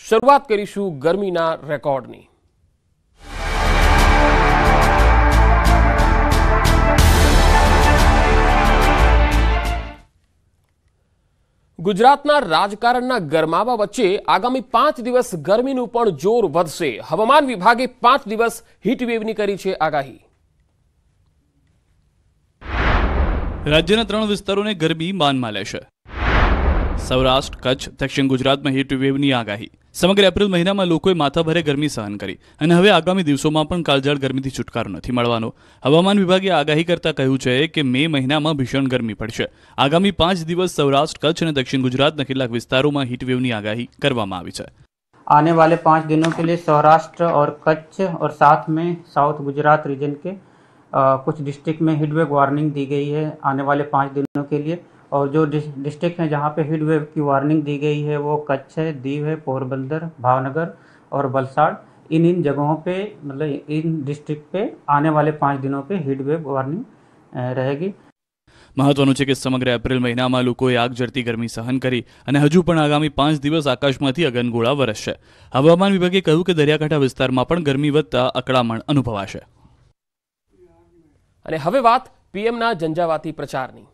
શરૂઆત કરીશું ગરમીના રેકોર્ડની। ગુજરાતના રાજકારણના ગરમાવા વચ્ચે આગામી 5 દિવસ ગરમીનું પણ જોર વધશે। હવામાન વિભાગે 5 દિવસ હીટવેવની કરી છે આગાહી। રાજ્યના 3 વિસ્તારોને ગરમી માનમાં લેશે। સૌરાષ્ટ્ર, કચ્છ, દક્ષિણ ગુજરાતમાં હીટવેવની આગાહી। સમગ્ર એપ્રિલ મહિનામાં લોકોએ માથાભારે ગરમી સહન કરી અને હવે આગામી દિવસોમાં પણ કાળઝાળ ગરમીથી છુટકારો નથી મળવાનો। હવામાન વિભાગે આગાહી કરતા કહ્યું છે કે મે મહિનામાં ભીષણ ગરમી પડશે। આગામી 5 દિવસ સૌરાષ્ટ્ર, કચ્છ અને દક્ષિણ ગુજરાતના કેટલાક વિસ્તારોમાં હીટવેવની આગાહી કરવામાં આવી છે। आने वाले 5 दिनों के लिए सौराष्ट्र और कच्छ और साथ में साउथ गुजरात रीजन के कुछ डिस्ट्रिक्ट में हीटवेव वार्निंग दी गई है आने वाले 5 दिनों के लिए। और जो डिस्ट्रिक्ट हैं जहाँ पे हीटवेव की वार्निंग दी गई है वो कच्छ है, दीव है, पोरबंदर, भावनगर और वलसाड़। इन जगहों पे मतलब इन डिस्ट्रिक्ट पे आने वाले 5 दिनों पे हीटवेव वार्निंग रहेगी। મહત્વનું છે કે સમગ્ર એપ્રિલ મહિનામાં લોકોએ આગ ઝરતી ગરમી સહન કરી અને હજુ પણ આગામી 5 દિવસ આકાશમાંથી અગનગોળા વરસશે। હવામાન વિભાગે કહ્યું કે દરિયાકાંઠા વિસ્તારમાં પણ ગરમી વધતા અકળામણ અનુભવાશે। અને હવે વાત પીએમના ઝંઝાવાતી પ્રચારની।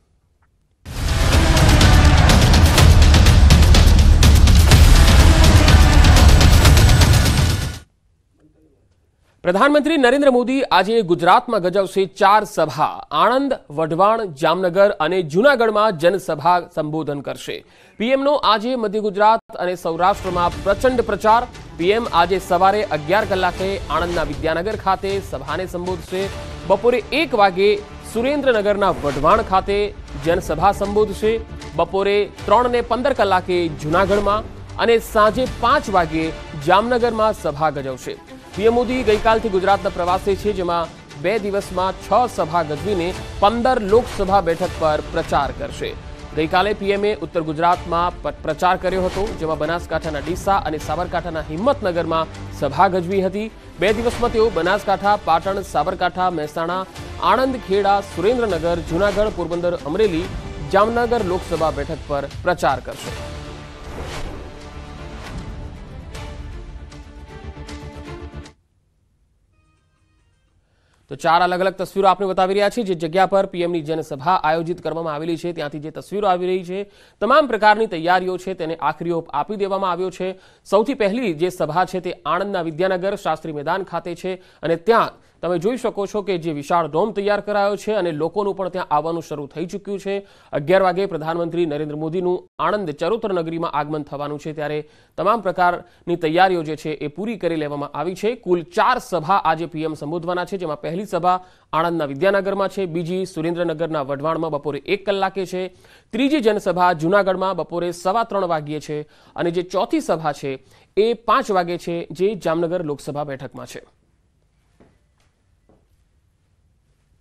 પ્રધાનમંત્રી નરેન્દ્ર મોદી આજે ગુજરાતમાં ગજવશે 4 સભા। આણંદ, વઢવાણ, જામનગર અને જૂનાગઢમાં જનસભા સંબોધન કરશે। પીએમનો આજે મધ્ય ગુજરાત અને સૌરાષ્ટ્રમાં પ્રચંડ પ્રચાર। પીએમ આજે સવારે 11 કલાકે આણંદના વિદ્યાનગર ખાતે સભાને સંબોધશે। બપોરે 1 વાગે સુરેન્દ્રનગરના વઢવાણ ખાતે જનસભા સંબોધશે। બપોરે 3:15 કલાકે જૂનાગઢમાં અને સાંજે 5 વાગે જામનગરમાં સભા ગજવશે। પીએમ મોદી ગઈકાલથી ગુજરાતના પ્રવાસે છે, જેમાં 2 દિવસમાં 6 સભા ગજવીને 15 લોકસભા બેઠક પર પ્રચાર કરશે। ગઈકાલે પીએમએ ઉત્તર ગુજરાતમાં પ્રચાર કર્યો હતો, જેમાં બનાસકાંઠાના ડીસા અને સાબરકાંઠાના હિંમતનગરમાં સભા ગજવી હતી। 2 દિવસમાં તેઓ બનાસકાંઠા, પાટણ, સાબરકાંઠા, મહેસાણા, આણંદ, ખેડા, સુરેન્દ્રનગર, જૂનાગઢ, પોરબંદર, અમરેલી, જામનગર લોકસભા બેઠક પર પ્રચાર કરશે। તો 4 અલગ અલગ તસવીરો આપણે બતાવી રહ્યા છીએ। જે જગ્યા પર પીએમની જનસભા આયોજિત કરવામાં આવેલી છે, ત્યાંથી જે તસવીરો આવી રહી છે, તમામ પ્રકારની તૈયારીઓ છે તેને આખરી ઓપ આપી દેવામાં આવ્યો છે। સૌથી પહેલી જે સભા છે તે આણંદના વિદ્યાનગર શાસ્ત્રી મેદાન ખાતે છે અને ત્યાં તમે જોઈ શકો છો કે જે વિશાળ ડોમ તૈયાર કરાયો છે અને લોકોનું પણ ત્યાં આવવાનું શરૂ થઈ ચૂક્યું છે। 11 વાગે પ્રધાનમંત્રી નરેન્દ્ર મોદીનું આણંદ ચરોતર નગરીમાં આગમન થવાનું છે, ત્યારે તમામ પ્રકારની તૈયારીઓ જે છે એ પૂરી કરી લેવામાં આવી છે। કુલ 4 સભા આજે પીએમ સંબોધવાના છે, જેમાં પહેલી સભા આણંદના વિદ્યાનગરમાં છે, બીજી સુરેન્દ્રનગરના વઢવાણમાં બપોરે 1 કલાકે છે, ત્રીજી જનસભા જૂનાગઢમાં બપોરે 3:15 વાગ્યે છે અને જે ચોથી સભા છે એ 5 વાગે છે, જે જામનગર લોકસભા બેઠકમાં છે।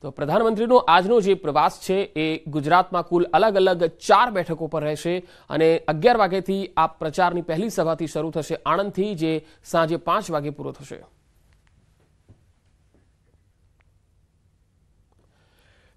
તો પ્રધાનમંત્રીનો આજનો જે પ્રવાસ છે એ ગુજરાતમાં કુલ અલગ અલગ 4 બેઠકો પર રહેશે અને 11 વાગ્યાથી આ પ્રચારની પહેલી સભાથી શરૂ થશે આણંદથી, જે સાંજે 5 વાગે પૂરો થશે।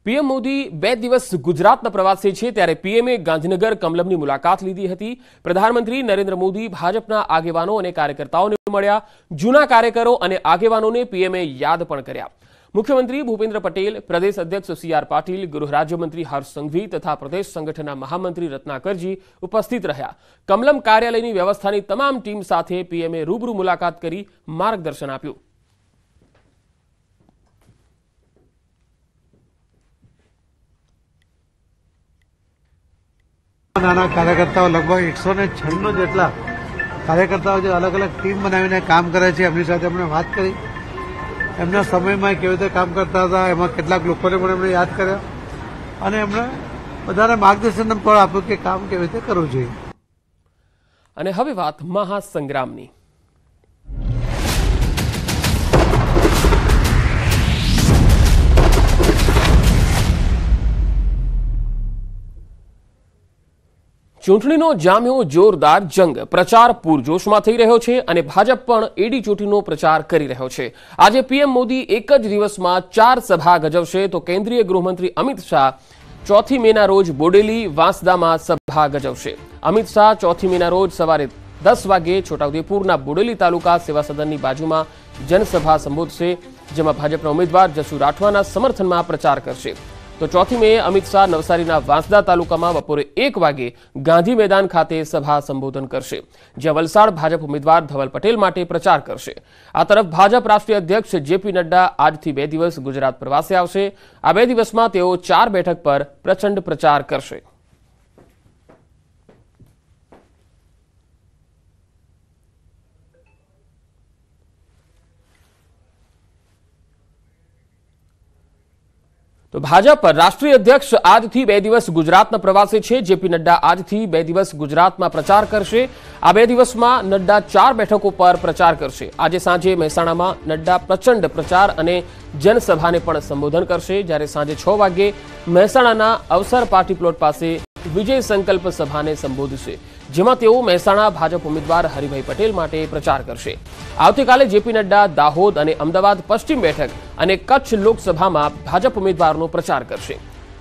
પીએમ મોદી 2 દિવસ ગુજરાતના પ્રવાસે છે, ત્યારે પીએમએ ગાંધીનગર કમલમની મુલાકાત લીધી હતી। પ્રધાનમંત્રી નરેન્દ્ર મોદી ભાજપના આગેવાનો અને કાર્યકર્તાઓને મળ્યા। જૂના કાર્યકરો અને આગેવાનોને પીએમએ યાદ પણ કર્યા। મુખ્યમંત્રી ભૂપેન્દ્ર પટેલ, પ્રદેશ અધ્યક્ષ CR પાટીલ, ગૃહ રાજ્યમંત્રી હર્ષ સંઘવી તથા પ્રદેશ સંગઠનના મહામંત્રી રત્નાકરજી ઉપસ્થિત રહ્યા। કમલમ કાર્યાલયની વ્યવસ્થાની તમામ ટીમ સાથે પીએમએ રૂબરૂ મુલાકાત કરી માર્ગદર્શન આપ્યું। નાના કાર્યકર્તાઓ લગભગ 196 જેટલા કાર્યકર્તાઓ જે અલગ અલગ ટીમ બનાવીને કામ કરે છે, એમની સાથે અમને વાત કરી। એમના સમયમાં કેવી રીતે કામ કરતા હતા, એમાં કેટલાક લોકોને પણ એમણે યાદ કર્યા અને એમણે બધાને માર્ગદર્શન પણ આપ્યું કે કામ કેવી રીતે કરવું જોઈએ। અને હવે વાત મહાસંગ્રામની। ચૂંટણીનો જામ્યો જોરદાર જંગ। પ્રચાર પૂરજોશમાં થઈ રહ્યો છે અને ભાજપ પણ એડી ચોટીનો પ્રચાર કરી રહ્યો છે। આજે પીએમ મોદી એક જ દિવસમાં 4 સભા ગજવશે, તો કેન્દ્રીય ગૃહમંત્રી અમિત શાહ 4 મેના રોજ બોડેલી, વાંસદામાં સભા ગજવશે। અમિત શાહ 4 મેના રોજ સવારે 10 વાગે છોટાઉદેપુરના બોડેલી તાલુકા સેવા સદનની બાજુમાં જનસભા સંબોધશે, જેમાં ભાજપના ઉમેદવાર જસુ રાઠવાના સમર્થનમાં પ્રચાર કરશે. તો 4મી મેએ અમિત શાહ નવસારીના વાંસદા તાલુકામાં બપોરે 1 વાગે ગાંધી મેદાન ખાતે સભા સંબોધન કરશે, જ્યાં વલસાડ ભાજપ ઉમેદવાર ધવલ પટેલ માટે પ્રચાર કરશે. આ તરફ ભાજપ રાષ્ટ્રીય અધ્યક્ષ જેપી નડ્ડા આજથી 2 દિવસ ગુજરાત પ્રવાસે આવશે. આ 2 દિવસમાં તેઓ 4 બેઠક પર પ્રચંડ પ્રચાર કરશે. તો ભાજપ રાષ્ટ્રીય અધ્યક્ષ આજથી 2 દિવસ ગુજરાતના પ્રવાસે છે. જેપી નડ્ડા આજથી 2 દિવસ ગુજરાતમાં પ્રચાર કરશે. આ 2 દિવસમાં નડ્ડા 4 બેઠકો પર પ્રચાર કરશે. આજે સાંજે મહેસાણામાં નડ્ડા પ્રચંડ પ્રચાર અને જનસભાને પણ સંબોધન કરશે, જ્યારે સાંજે 6 વાગે મહેસાણાના અવસર પાર્ટી પ્લોટ પાસે વિજય સંકલ્પ સભાને સંબોધશે, જેમાં તેઓ મહેસાણા ભાજપ ઉમેદવાર હરિભાઈ પટેલ માટે પ્રચાર કરશે. આવતીકાલે જેપી નડ્ડા દાહોદ અને અમદાવાદ પશ્ચિમ બેઠક અને કચ્છ લોકસભામાં ભાજપ ઉમેદવારનો પ્રચાર કરશે.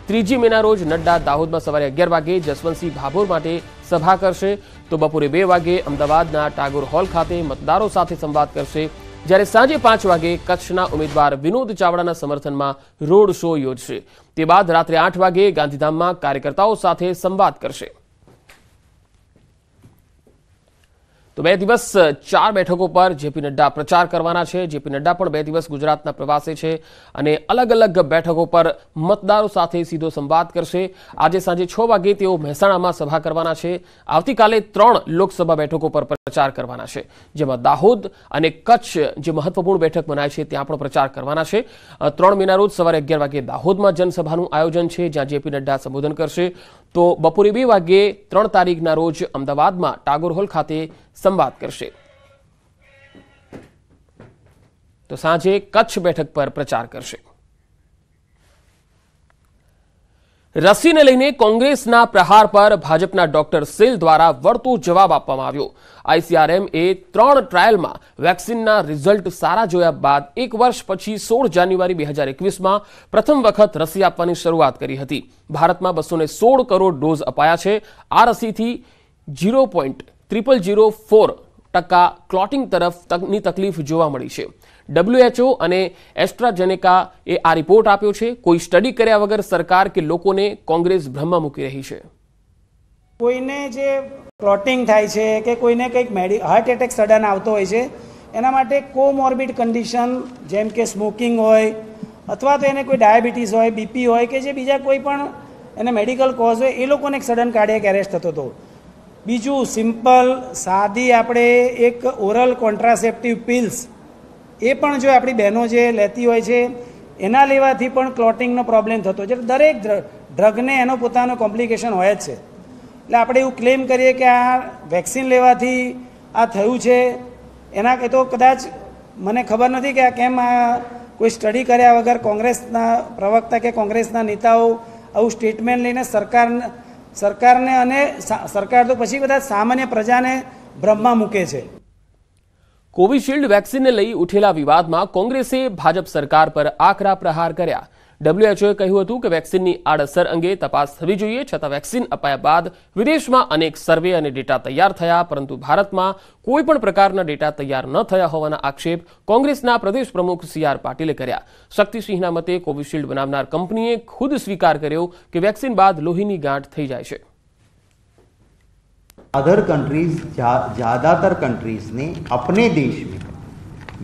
3જી મેના રોજ નડ્ડા દાહોદમાં સવારે 11 વાગે જસવંતસિંહ ભાભોર માટે સભા કરશે. તો બપોરે 2 વાગે અમદાવાદના ટાગોર હોલ ખાતે મતદારો સાથે સંવાદ કરશે, જ્યારે સાંજે 5 વાગે કચ્છના ઉમેદવાર વિનોદ ચાવડાના સમર્થનમાં રોડ શો યોજશે. તે બાદ રાત્રે 8 વાગે ગાંધીધામમાં કાર્યકર્તાઓ સાથે સંવાદ કરશે. તો 2 દિવસ 4 બેઠકો પર જેપી નડ્ડા પ્રચાર કરવાના છે. જેપી નડ્ડા પણ 2 દિવસ ગુજરાતના પ્રવાસે છે અને અલગ અલગ બેઠકો પર મતદારો સાથે સીધો સંવાદ કરશે. આજે સાંજે 6 વાગે તેઓ મહેસાણામાં સભા કરવાના છે. આવતીકાલે 3 લોકસભા બેઠકો પર પ્રચાર કરવાના છે, જેમાં દાહોદ અને કચ્છ જે મહત્વપૂર્ણ બેઠક મનાય છે ત્યાં પણ પ્રચાર કરવાના છે. 3 મેના રોજ સવારે 11 વાગે દાહોદમાં જનસભાનું આયોજન છે, જ્યાં જેપી નડ્ડા સંબોધન કરશે. તો બપોરે 2 વાગે 3 તારીખના રોજ અમદાવાદમાં ટાગોર હોલ ખાતે સંવાદ કરશે. તો સાંજે કચ્છ બેઠક પર પ્રચાર કરશે. રસીને લઈને કોંગ્રેસના પ્રહાર પર ભાજપના ડોક્ટર સેલ દ્વારા વળતો જવાબ આપવામાં આવ્યો. ICRM એ 3 ટ્રાયલમાં વેક્સિનના રિઝલ્ટ સારા જોયા બાદ 1 વર્ષ પછી 16 જાન્યુઆરી 2021માં પ્રથમ વખત રસી આપવાની શરૂઆત કરી હતી. ભારતમાં 216 કરોડ ડોઝ અપાયા છે. આ રસીથી 0.0004% ક્લોટિંગ તરફની તકલીફ જોવા મળી છે. WHO અને એસ્ટ્રાઝેનેકા એ આ રિપોર્ટ આપ્યો છે. કોઈ સ્ટડી કર્યા વગર સરકાર કે લોકોને કોંગ્રેસ ભ્રમમાં મૂકી રહી છે. કોઈને જે ક્લોટિંગ થાય છે કે કોઈને કંઈક હાર્ટ એટેક સડન આવતો હોય છે, એના માટે કોમોર્બિડ કન્ડિશન જેમ કે સ્મોકિંગ હોય અથવા તો એને કોઈ ડાયાબિટીસ હોય, બીપી હોય કે જે બીજા કોઈ પણ એને મેડિકલ કોઝ હોય, એ લોકોને એક સડન કાર્ડિયાક એરેસ્ટ થતો હતો. બીજું સિમ્પલ સાદી આપણે એક ઓરલ કોન્ટ્રાસેપ્ટિવ પિલ્સ એ પણ જો આપણી બહેનો જે લેતી હોય છે એના લેવાથી પણ ક્લોટિંગનો પ્રોબ્લેમ થતો છે. દરેક ડ્રગને એનો પોતાનો કોમ્પ્લિકેશન હોય જ છે. એટલે આપણે એવું ક્લેમ કરીએ કે આ વેક્સિન લેવાથી આ થયું છે, એના એ તો કદાચ મને ખબર નથી કે આ કેમ આ કોઈ સ્ટડી કર્યા વગર કોંગ્રેસના પ્રવક્તા કે કોંગ્રેસના નેતાઓ આવું સ્ટેટમેન્ટ લઈને સરકારને અને સરકાર તો પછી બધા સામાન્ય પ્રજાને ભ્રમમાં મૂકે છે. કોવિશિલ્ડ વેક્સિનને લઈ ઉઠેલા વિવાદમાં કોંગ્રેસે ભાજપ સરકાર પર આકરા પ્રહાર કર્યા. WHOએ કહ્યું હતું કે વેક્સિનની આડઅસર અંગે તપાસ થવી જોઈએ, છતાં વેક્સિન અપાયા બાદ વિદેશમાં અનેક સર્વે અને ડેટા તૈયાર થયા, પરંતુ ભારતમાં કોઈ પણ પ્રકારના ડેટા તૈયાર ન થયા હોવાના આક્ષેપ કોંગ્રેસના પ્રદેશ પ્રમુખ CR પાટીલે કર્યા. શક્તિસિંહના મતે કોવિશિલ્ડ બનાવનાર કંપનીએ ખુદ સ્વીકાર કર્યો કે વેક્સિન બાદ લોહીની ગાંઠ થઈ જાય છે. अदर कंट्रीज ज़्यादातर कंट्रीज ने अपने देश में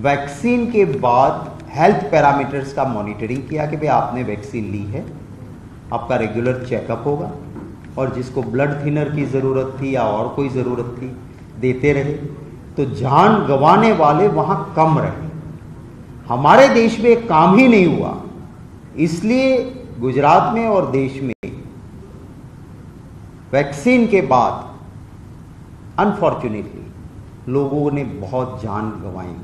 वैक्सीन के बाद हेल्थ पैरामीटर्स का मॉनिटरिंग किया कि भाई आपने वैक्सीन ली है, आपका रेगुलर चेकअप होगा और जिसको ब्लड थिनर की ज़रूरत थी या और कोई ज़रूरत थी देते रहे, तो जान गंवाने वाले वहाँ कम रहे. हमारे देश में काम ही नहीं हुआ, इसलिए गुजरात में और देश में वैक्सीन के बाद अनफॉर्चुनेटली लोगों ने बहुत जान गंवाई.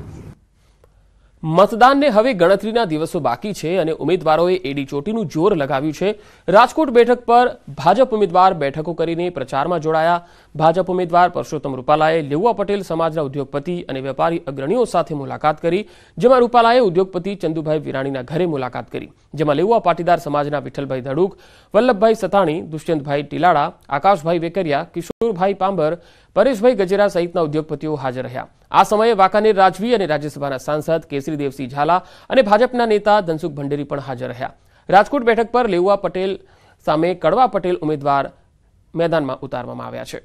મતદાનને હવે ગણતરીના દિવસો બાકી છે અને ઉમેદવારોએ એડી ચોટીનું જોર લગાવ્યું છે. રાજકોટ બેઠક પર ભાજપ ઉમેદવાર બેઠકો કરીને પ્રચારમાં જોડાયા. ભાજપ ઉમેદવાર પરસોત્તમ રૂપાલાએ લેઉવા પટેલ સમાજના ઉદ્યોગપતિ અને વેપારી અગ્રણીઓ સાથે મુલાકાત કરી, જેમાં રૂપાલાએ ઉદ્યોગપતિ ચંદુભાઈ વિરાણીના ઘરે મુલાકાત કરી, જેમાં લેઉવા પાટીદાર સમાજના વિઠ્ઠલભાઈ ધડુક, વલ્લભભાઈ સતાણી, દુષ્યંતભાઈ ટીલાડા, આકાશભાઈ વેકરિયા, કિશોરભાઈ પાંબર, પરેશભાઈ ગજેરા સહિતના ઉદ્યોગપતિઓ હાજર રહ્યા। આ સમયે વાંકાનેર રાજવી અને રાજ્યસભાના સાંસદ કેસરીદેવસિંહ ઝાલા અને ભાજપના નેતા ધનસુખ ભંડેરી પણ હાજર રહ્યા। રાજકોટ બેઠક પર લેઉવા પટેલ સામે કડવા પટેલ ઉમેદવાર મેદાનમાં ઉતારવામાં આવ્યા છે।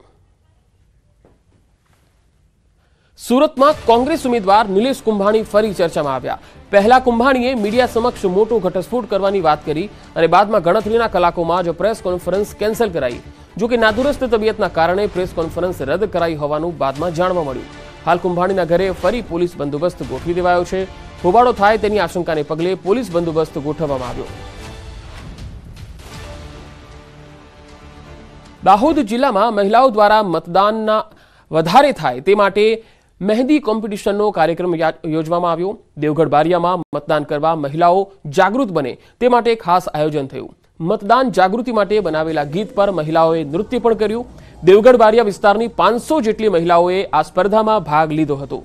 સુરતમાં કોંગ્રેસ ઉમેદવાર નિલેશ કુંભાણી ફરી ચર્ચામાં આવ્યા। પહેલા કુંભાણીએ મીડિયા સમક્ષ મોટો ઘટસ્ફોટ કરવાની વાત કરી અને બાદમાં ગણતરીના કલાકોમાં જ પ્રેસ કોન્ફરન્સ કેન્સલ કરાઈ। જો કે નાદુરસ્ત તબિયતના કારણે પ્રેસ કોન્ફરન્સ રદ કરાઈ હોવાનું બાદમાં જાણવા મળ્યું। હાલ કુંભાણીના ઘરે ફરી પોલીસ બંદોબસ્ત ગોઠવી દેવાયો છે। હોબાળો થાય તેની આશંકાને પગલે પોલીસ બંદોબસ્ત ગોઠવવામાં આવ્યો। દાહોદ જિલ્લામાં મહિલાઓ દ્વારા મતદાનના વધારે થાય તે માટે મહેંદી કોમ્પિટિશનનો કાર્યક્રમ યોજવામાં આવ્યો। દેવગઢ બારિયામાં મતદાન કરવા મહિલાઓ જાગૃત બને તે માટે ખાસ આયોજન થયું। મતદાન જાગૃતિ માટે બનાવેલા ગીત પર મહિલાઓએ નૃત્ય પણ કર્યું। દેવગઢ બારિયા વિસ્તારની 500 જેટલી મહિલાઓએ આ સ્પર્ધામાં ભાગ લીધો હતો।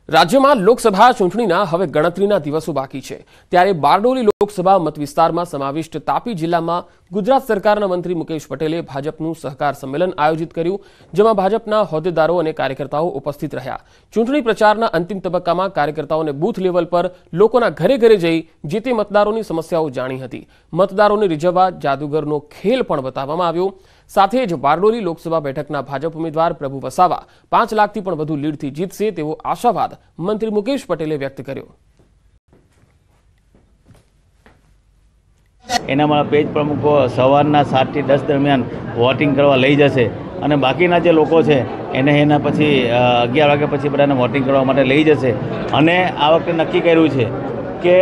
રાજ્યમાં લોકસભા ચૂંટણીના હવે ગણતરીના દિવસો બાકી છે, ત્યારે બારડોલી લોકસભા મત વિસ્તારમાં સમાવિષ્ટ તાપી જિલ્લામાં ગુજરાત સરકારના મંત્રી મુકેશ પટેલે ભાજપનું સહકાર સંમેલન આયોજિત કર્યું, જેમાં ભાજપના હોદ્દેદારો અને કાર્યકર્તાઓ ઉપસ્થિત રહ્યા। ચૂંટણી પ્રચારના અંતિમ તબક્કામાં કાર્યકર્તાઓને બૂથ લેવલ પર લોકોના ઘરે ઘરે જઈ જે તે મતદારોની સમસ્યાઓ જાણી હતી। મતદારોને રીઝવવા જાદુગરનો ખેલ પણ બતાવવામાં આવ્યો। સાથે જ બારડોલી લોકસભા બેઠકના ભાજપ ઉમેદવાર પ્રભુ વસાવા 5 લાખથી પણ વધુ લીડથી જીતશે તેવો આશાવાદ મંત્રી મુકેશ પટેલે વ્યક્ત કર્યો। એના મારા પેજ પ્રમુખો સવારના 7 થી 10 દરમિયાન વોટિંગ કરવા લઈ જશે અને બાકીના જે લોકો છે એને એના પછી 11 વાગ્યા પછી બધાને વોટિંગ કરવા માટે લઈ જશે। અને આ વખતે નક્કી કર્યું છે કે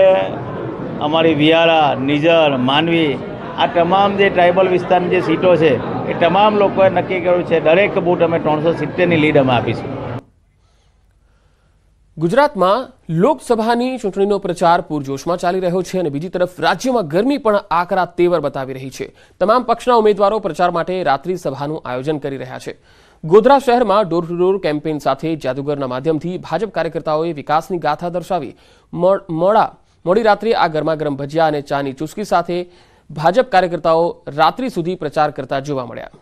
અમારી વિયાળા, નિઝર, માંડવી આ તમામ જે ટ્રાઇબલ વિસ્તારની જે સીટો છે એ તમામ લોકોએ નક્કી કર્યું છે દરેક બૂથ અમે 370ની લીડ અમે આપીશું। ગુજરાતમાં લોકસભાની ચૂંટણીનો પ્રચાર પૂરજોશમાં ચાલી રહ્યો છે અને બીજી તરફ રાજ્યમાં ગરમી પણ આકરા તેવર બતાવી રહી છે। તમામ પક્ષના ઉમેદવારો પ્રચાર માટે રાત્રિ સભાનું આયોજન કરી રહ્યા છે। ગોધરા શહેરમાં ડોર ટુ ડોર કેમ્પેઇન સાથે જાદુગરના માધ્યમથી ભાજપ કાર્યકર્તાઓએ વિકાસની ગાથા દર્શાવી। મોડી રાત્રે આ ગરમાગરમ ભજીયા અને ચાની ચુસ્કી સાથે ભાજપ કાર્યકર્તાઓ રાત્રિ સુધી પ્રચાર કરતા જોવા મળ્યા।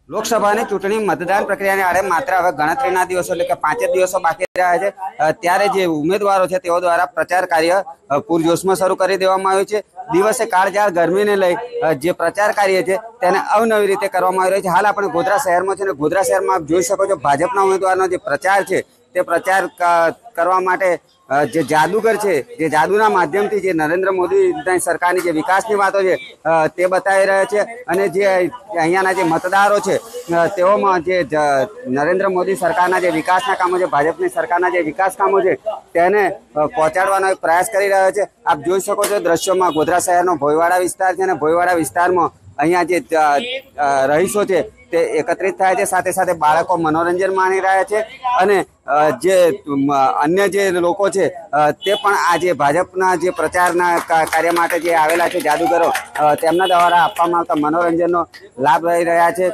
લોકસભાની ચૂંટણી મતદાન પ્રક્રિયાને આડે માત્ર હવે ગણતરીના દિવસો એટલે કે 5 જ દિવસો બાકી રહ્યા છે, ત્યારે જે ઉમેદવારો છે તેઓ દ્વારા પ્રચાર કાર્ય પૂરજોશમાં શરૂ કરી દેવામાં આવ્યું છે। દિવસે કાળઝાળ ગરમીને લઈ જે પ્રચાર કાર્ય છે તેને અવનવી રીતે કરવામાં આવી રહ્યું છે। હાલ આપણે ગોધરા શહેરમાં છે અને ગોધરા શહેરમાં આપ જોઈ શકો છો ભાજપના ઉમેદવારનો જે પ્રચાર છે તે પ્રચાર કરવા માટે જે જાદુગર છે, જે જાદુના માધ્યમથી જે નરેન્દ્ર મોદી સરકારની જે વિકાસની વાતો છે તે બતાવી રહ્યા છે અને જે અહીંયાના જે મતદારો છે તેઓમાં જે નરેન્દ્ર મોદી સરકારના જે વિકાસના કામો છે, ભાજપની સરકારના જે વિકાસ કામો છે તેને પહોંચાડવાનો એક પ્રયાસ કરી રહ્યો છે। આપ જોઈ શકો છો દ્રશ્યોમાં ગોધરા શહેરનો ભોયવાડા વિસ્તાર છે અને ભોયવાડા વિસ્તારમાં અહીંયા જે રહીશો છે તે એકત્રિત થાય છે। સાથે સાથે બાળકો મનોરંજન માણી રહ્યા છે અને જે અન્ય જે લોકો છે તે પણ આ જે ભાજપના જે પ્રચારના કાર્ય માટે જે આવેલા છે જાદુગરો, તેમના દ્વારા આપવામાં આવતા મનોરંજનનો લાભ લઈ રહ્યા છે।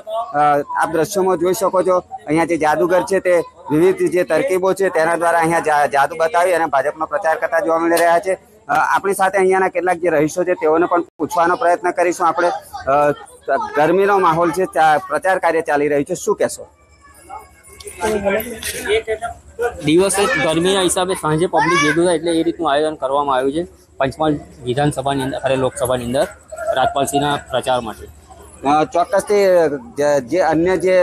આપ દ્રશ્યોમાં જોઈ શકો છો અહીંયા જે જાદુગર છે તે વિવિધ જે તરકીબો છે તેના દ્વારા અહીંયા જાદુ બતાવી અને ભાજપનો પ્રચાર કરતા જોવા મળી રહ્યા છે। આપણી સાથે અહીંયાના કેટલાક જે રહીશો છે તેઓને પણ પૂછવાનો પ્રયત્ન કરીશું આપણે। ગરમીનો માહોલ છે, પ્રચાર કાર્ય ચાલી રહ્યું છે, શું કહેશો? દિવસે ગરમીના હિસાબે સાંજે પબ્લિક ભેગું થાય એટલે એ રીતનું આયોજન કરવામાં આવ્યું છે પંચમહાલ વિધાનસભાની અંદર અને લોકસભાની અંદર રાજપાલસિંહના પ્રચાર માટે। ચોક્કસથી જે અન્ય જે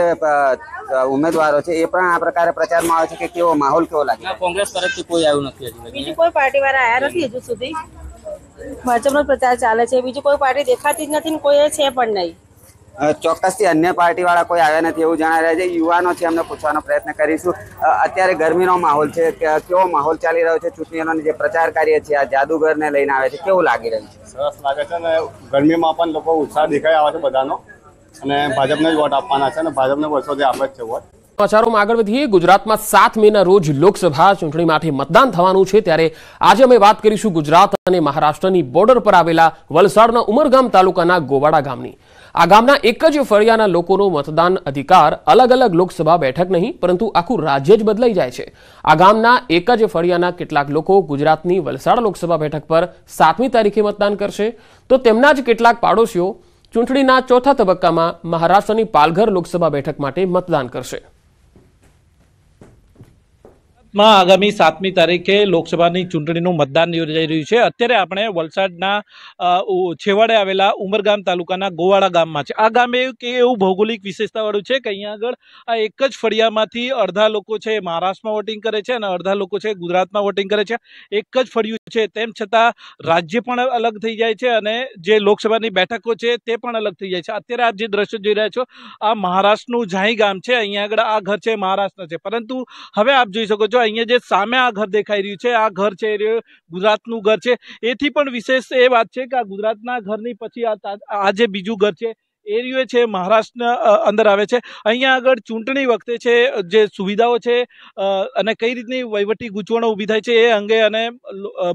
ઉમેદવારો છે એ પણ આ પ્રકારે પ્રચારમાં આવે છે કે કેવો માહોલ કેવો લાગે? કોંગ્રેસ તરફથી કોઈ આવ્યું નથી, બીજી કોઈ પાર્ટી વાળા આવ્યા નથી હજુ સુધી। ભાજપનો પ્રચાર ચાલે છે, બીજી કોઈ પાર્ટી દેખાતી જ નથી ને કોઈ છે પણ નહીં। ચોક્કસથી અન્ય પાર્ટી વાળા કોઈ આવ્યા નથી એવું જણાઈ રહ્યા છે। યુવાનો છે એમને પૂછવાનો પ્રયત્ન કરીશું। અત્યારે ગરમીનો માહોલ છે, કેવો માહોલ ચાલી રહ્યો છે? ચૂંટણીઓનો જે પ્રચાર કાર્ય છે આ જાદુગરને લઈને આવે છે, કેવું લાગી રહ્યું છે? સરસ લાગે છે અને ગરમીમાં પણ લોકો ઉત્સાહ દેખાઈ આવે છે બધાનો અને ભાજપને જ વોટ આપવાના છે અને ભાજપને વર્ષોથી આપે જ છે વોટ। સમાચારોમાં આગળ વધીએ. ગુજરાતમાં 7 મેના રોજ લોકસભા ચૂંટણી માટે મતદાન થવાનું છે, ત્યારે આજે અમે વાત કરીશું ગુજરાત અને મહારાષ્ટ્રની બોર્ડર પર આવેલા વલસાડના ઉમરગામ તાલુકાના ગોવાડા ગામની. આ ગામના એક જ ફળિયાના લોકોનો મતદાન અધિકાર અલગ અલગ લોકસભા બેઠક નહીં પરંતુ આખું રાજ્ય જ બદલાઈ જાય છે. આ ગામના એક જ ફળિયાના કેટલાક લોકો ગુજરાતની વલસાડ લોકસભા બેઠક પર 7મી તારીખે મતદાન કરશે, તો તેમના જ કેટલાક પાડોશીઓ ચૂંટણીના ચોથા તબક્કામાં મહારાષ્ટ્રની પાલઘર લોકસભા બેઠક માટે મતદાન કરશે. આગામી 7મી તારીખે લોકસભાની ચૂંટણીનું મતદાન યોજાઈ રહ્યું છે. અત્યારે આપણે વલસાડના છેવાડે આવેલા ઉમરગામ તાલુકાના ગોવાડા ગામમાં છે. આ ગામ એવું ભૌગોલિક વિશેષતાવાળું છે કે અહીંયા આગળ આ એક જ ફળિયામાંથી અડધા લોકો છે મહારાષ્ટ્રમાં વોટિંગ કરે છે અને અડધા લોકો છે ગુજરાતમાં વોટિંગ કરે છે. એક જ ફળિયું છે, તેમ છતાં રાજ્ય પણ અલગ થઈ જાય છે અને જે લોકસભાની બેઠકો છે તે પણ અલગ થઈ જાય છે. અત્યારે આપ જે દ્રશ્યો જોઈ રહ્યા છો, આ મહારાષ્ટ્રનું ઝાઈ ગામ છે. અહીંયા આગળ આ ઘર છે મહારાષ્ટ્ર છે, પરંતુ હવે આપ જોઈ શકો છો અહીંયા જે સામે આ ઘર દેખાઈ રહ્યું છે, આ ઘર છે એ ગુજરાતનું ઘર છે. એથી પણ વિશેષ એ વાત છે કે આ ગુજરાતના ઘરની પછી આ જે બીજું ઘર છે એ રહ્યું છે મહારાષ્ટ્રના અંદર આવે છે. અહીંયા આગળ ચૂંટણી વખતે છે જે સુવિધાઓ છે અને કઈ રીતની વહીવટી ગૂંચવણો ઊભી થાય છે એ અંગે અને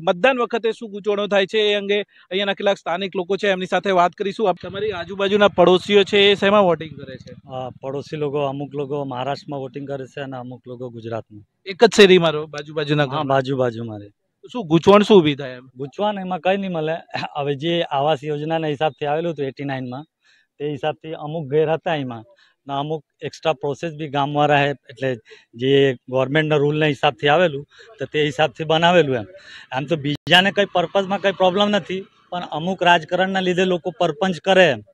મતદાન વખતે શું ગૂંચવણો થાય છે એ અંગે અહીંયાના કેટલાક સ્થાનિક લોકો છે એમની સાથે વાત કરીશું. આપ તમારી આજુબાજુના પડોશીઓ છે એ શેમાં વોટિંગ કરે છે? પડોશી લોકો અમુક લોકો મહારાષ્ટ્રમાં વોટિંગ કરે છે અને અમુક લોકો ગુજરાતમાં. એક જ શેરીમાં રહો? બાજુબાજુના? હા, બાજુબાજુમાં રહે. શું ગૂંચવણ શું ઊભી થાય? ગૂંચવણ એમાં કંઈ નહીં મળે. હવે જે આવાસ યોજનાના હિસાબથી આવેલું હતું 89માં, તે હિસાબથી અમુક ઘેર હતા એમાં ને અમુક એક્સ્ટ્રા પ્રોસેસ બી ગામવાળા હે, એટલે જે ગવર્મેન્ટના રૂલના હિસાબથી આવેલું તો તે હિસાબથી બનાવેલું. એમ તો બીજાને કંઈ પર્પઝમાં કંઈ પ્રોબ્લેમ નથી, પણ અમુક રાજકારણના લીધે લોકો પરપંચ કરે એમ.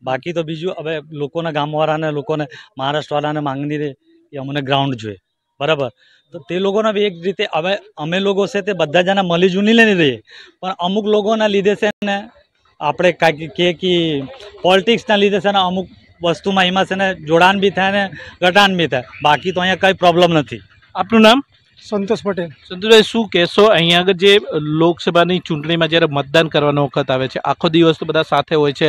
બાકી તો બીજું હવે લોકોના ગામવાળાને લોકોને મહારાષ્ટ્રવાળાને માંગણી રહે એ અમને ગ્રાઉન્ડ જોઈએ, બરાબર. તો તે લોકોના બી એક રીતે હવે અમે લોકો છે તે બધા જણા મળી જૂની લઈને રહીએ, પણ અમુક લોકોના લીધે છે ને આપણે કાંઈક કે પોલિટિક્સના લીધે છે ને અમુક વસ્તુમાં એમાં છે ને જોડાણ બી થાય ને ઘટાણ બી થાય. બાકી તો અહીંયા કંઈ પ્રોબ્લેમ નથી. આપનું નામ? સંતોષ પટેલ. સંતોષભાઈ, શું કહેશો અહીંયા આગળ જે લોકસભાની ચૂંટણીમાં જ્યારે મતદાન કરવાનો વખત આવે છે, આખો દિવસ તો બધા સાથે હોય છે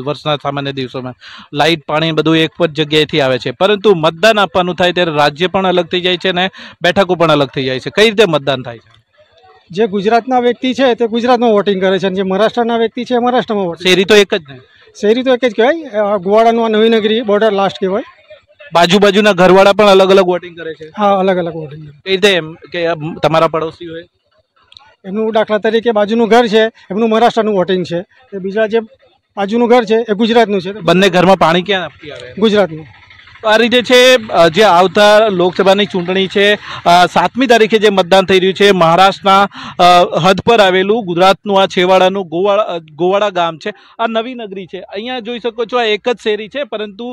વર્ષના સામાન્ય દિવસોમાં, લાઇટ પાણી બધું એક જ જગ્યાએથી આવે છે, પરંતુ મતદાન આપવાનું થાય ત્યારે રાજ્ય પણ અલગ થઈ જાય છે અને બેઠકો પણ અલગ થઈ જાય છે. કઈ રીતે મતદાન થાય છે? જે ગુજરાતના વ્યક્તિ છે તે ગુજરાતમાં વોટિંગ કરે છે અને જે મહારાષ્ટ્રના વ્યક્તિ છે મહારાષ્ટ્રમાં વોટિંગ. શેરી તો એક જ ને? શેરી તો એક જ કહેવાય. ગોવાડાનું નવી નગરી બોર્ડર લાસ્ટ કહેવાય. બાજુબાજુના ઘરવાળા પણ અલગ અલગ વોટિંગ કરે છે? હા, અલગ અલગ વોટિંગ. કઈ રીતે એમ કે તમારા પડોશી હોય એમનું દાખલા તરીકે બાજુનું ઘર છે એમનું મહારાષ્ટ્રનું વોટિંગ છે, બીજા જે બાજુનું ઘર છે એ ગુજરાતનું છે. બંને ઘરમાં પાણી ક્યાં આપતી આવે? ગુજરાતનું. આ રીતે છે જે આવતા લોકસભાની ચૂંટણી છે 7મી તારીખે જે મતદાન થઈ રહ્યું છે, મહારાષ્ટ્રના હદ પર આવેલું ગુજરાતનું આ છેવાડાનું ગોવાડા ગામ છે. આ નવી નગરી છે. અહીંયા જોઈ શકો છો આ એક જ શેરી છે, પરંતુ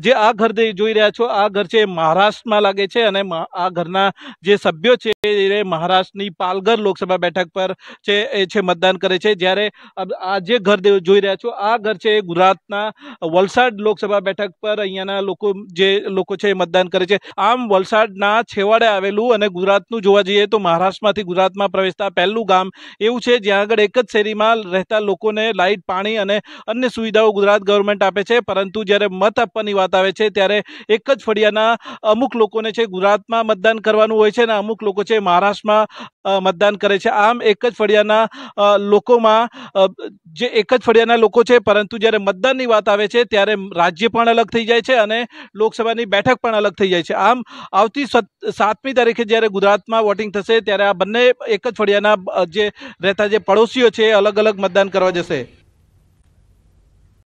જે આ ઘર જોઈ રહ્યા છો આ ઘર છે મહારાષ્ટ્રમાં લાગે છે અને આ ઘરના જે સભ્યો છે એ મહારાષ્ટ્રની પાલઘર લોકસભા બેઠક પર છે એ છે મતદાન કરે છે. જ્યારે આ જે ઘર જોઈ રહ્યા છો આ ઘર છે ગુજરાતના વલસાડ લોકસભા બેઠક પર અહીંયાના જે લોકો છે મતદાન કરે છે. આમ વલસાડના છેવાડે આવેલું અને ગુજરાતનું જોવા જઈએ તો મહારાષ્ટ્રમાંથી ગુજરાતમાં પ્રવેશતા પહેલું ગામ એવું છે જ્યાં આગળ એક જ શેરીમાં રહેતા લોકોને લાઇટ, પાણી અને અન્ય સુવિધાઓ ગુજરાત ગવર્મેન્ટ આપે છે, પરંતુ જ્યારે મત આપવાની વાત આવે છે ત્યારે એક જ ફળિયાના અમુક લોકોને છે ગુજરાતમાં મતદાન કરવાનું હોય છે અને અમુક લોકો છે મહારાષ્ટ્રમાં મતદાન કરે છે. આમ એક જ ફળિયાના લોકોમાં જે એક જ ફળિયાના લોકો છે, પરંતુ જ્યારે મતદાનની વાત આવે છે ત્યારે રાજ્ય પણ અલગ થઈ જાય છે અને લોકસભાની બેઠક પણ અલગ થઈ જાય છે. આમ આવતી 7મી તારીખે જ્યારે ગુજરાતમાં વોટિંગ થશે ત્યારે આ બંને એક જ ફળિયાના જે રહેતા જે પડોશીઓ છે અલગ અલગ મતદાન કરવા જશે.